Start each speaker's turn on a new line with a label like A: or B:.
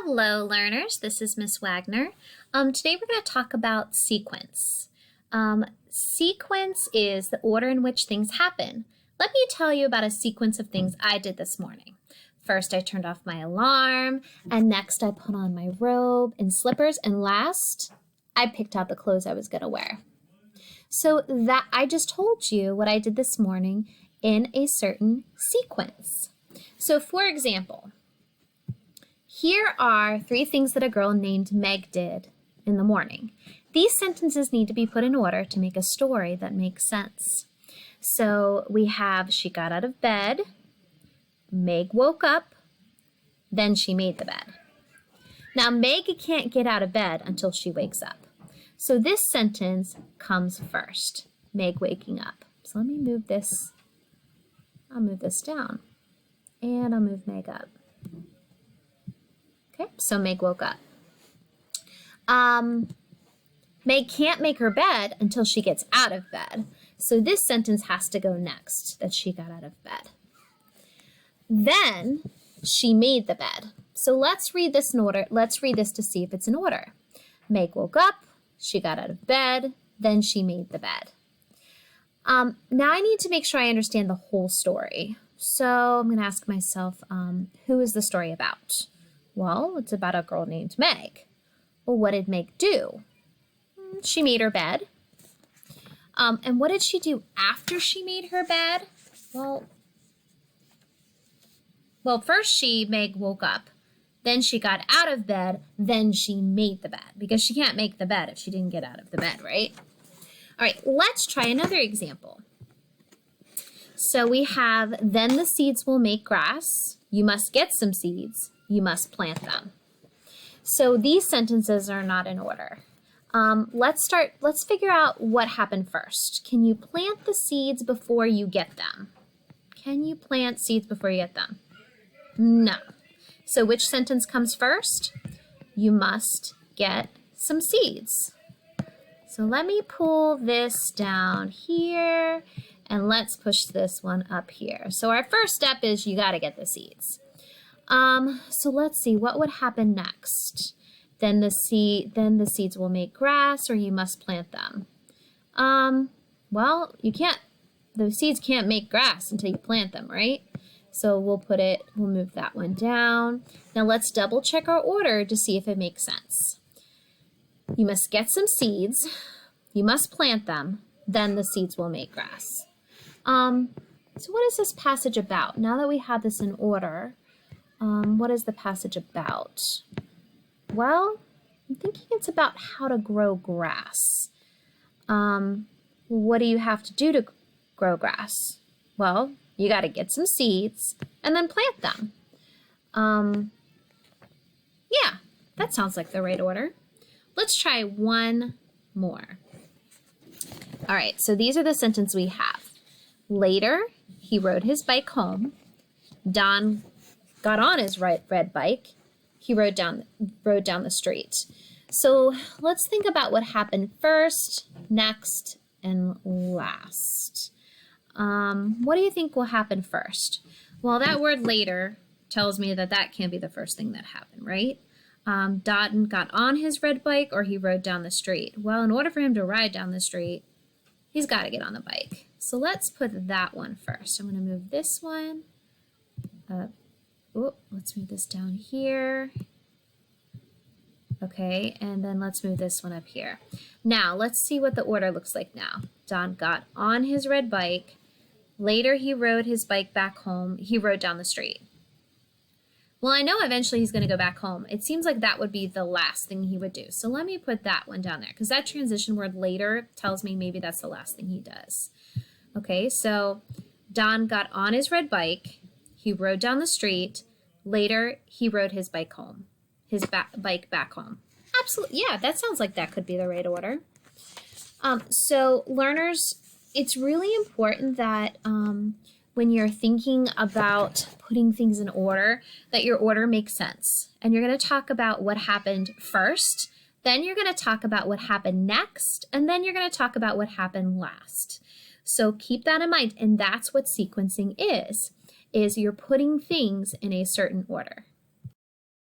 A: Hello, learners. This is Miss Wagner. Today we're going to talk about sequence. Sequence is the order in which things happen. Let me tell you about a sequence of things I did this morning. First, I turned off my alarm, and next I put on my robe and slippers, and last, I picked out the clothes I was going to wear. So that I just told you what I did this morning in a certain sequence. So for example, here are 3 things that a girl named Meg did in the morning. These sentences need to be put in order to make a story that makes sense. So we have, she got out of bed, Meg woke up, then she made the bed. Now, Meg can't get out of bed until she wakes up. So this sentence comes first, Meg waking up. So let me move this. I'll move this down, and I'll move Meg up. Okay, so Meg woke up. Meg can't make her bed until she gets out of bed. So this sentence has to go next, that she got out of bed. Then she made the bed. So let's read this in order. Let's read this to see if it's in order. Meg woke up, she got out of bed, then she made the bed. Now I need to make sure I understand the whole story. So I'm going to ask myself, who is the story about? Well, it's about a girl named Meg. Well, what did Meg do? She made her bed. And what did she do after she made her bed? Well, first Meg woke up. Then she got out of bed. Then she made the bed. Because she can't make the bed if she didn't get out of the bed, right? All right, let's try another example. So we have, then the seeds will make grass. You must get some seeds. You must plant them. So these sentences are not in order. Let's figure out what happened first. Can you plant the seeds before you get them? Can you plant seeds before you get them? No. So which sentence comes first? You must get some seeds. So let me pull this down here, and let's push this one up here. So our first step is you got to get the seeds. So let's see, what would happen next? Then the seeds will make grass, or you must plant them. Well, the seeds can't make grass until you plant them, right? So we'll move that one down. Now let's double check our order to see if it makes sense. You must get some seeds, you must plant them, then the seeds will make grass. So what is this passage about? Now that we have this in order, what is the passage about? Well, I'm thinking it's about how to grow grass. What do you have to do to grow grass? Well, you got to get some seeds and then plant them. Yeah, that sounds like the right order. Let's try one more. All right, so these are the sentences we have. Later, he rode his bike home. Don got on his red bike. He rode down the street. So let's think about what happened first, next, and last. What do you think will happen first? Well, that word later tells me that can't be the first thing that happened, right? Don got on his red bike, or he rode down the street. Well, in order for him to ride down the street, he's got to get on the bike. So let's put that one first. I'm going to move this one up. Oh, let's move this down here. Okay, and then let's move this one up here. Now, let's see what the order looks like now. Don got on his red bike. Later, he rode his bike back home. He rode down the street. Well, I know eventually he's going to go back home. It seems like that would be the last thing he would do. So let me put that one down there, because that transition word later tells me maybe that's the last thing he does. Okay, so Don got on his red bike. He rode down the street. Later, he rode his bike home, bike back home. Absolutely, yeah, that sounds like that could be the right order. So learners, it's really important that when you're thinking about putting things in order, that your order makes sense. And you're going to talk about what happened first, then you're going to talk about what happened next, and then you're going to talk about what happened last. So keep that in mind, and that's what sequencing is you're putting things in a certain order.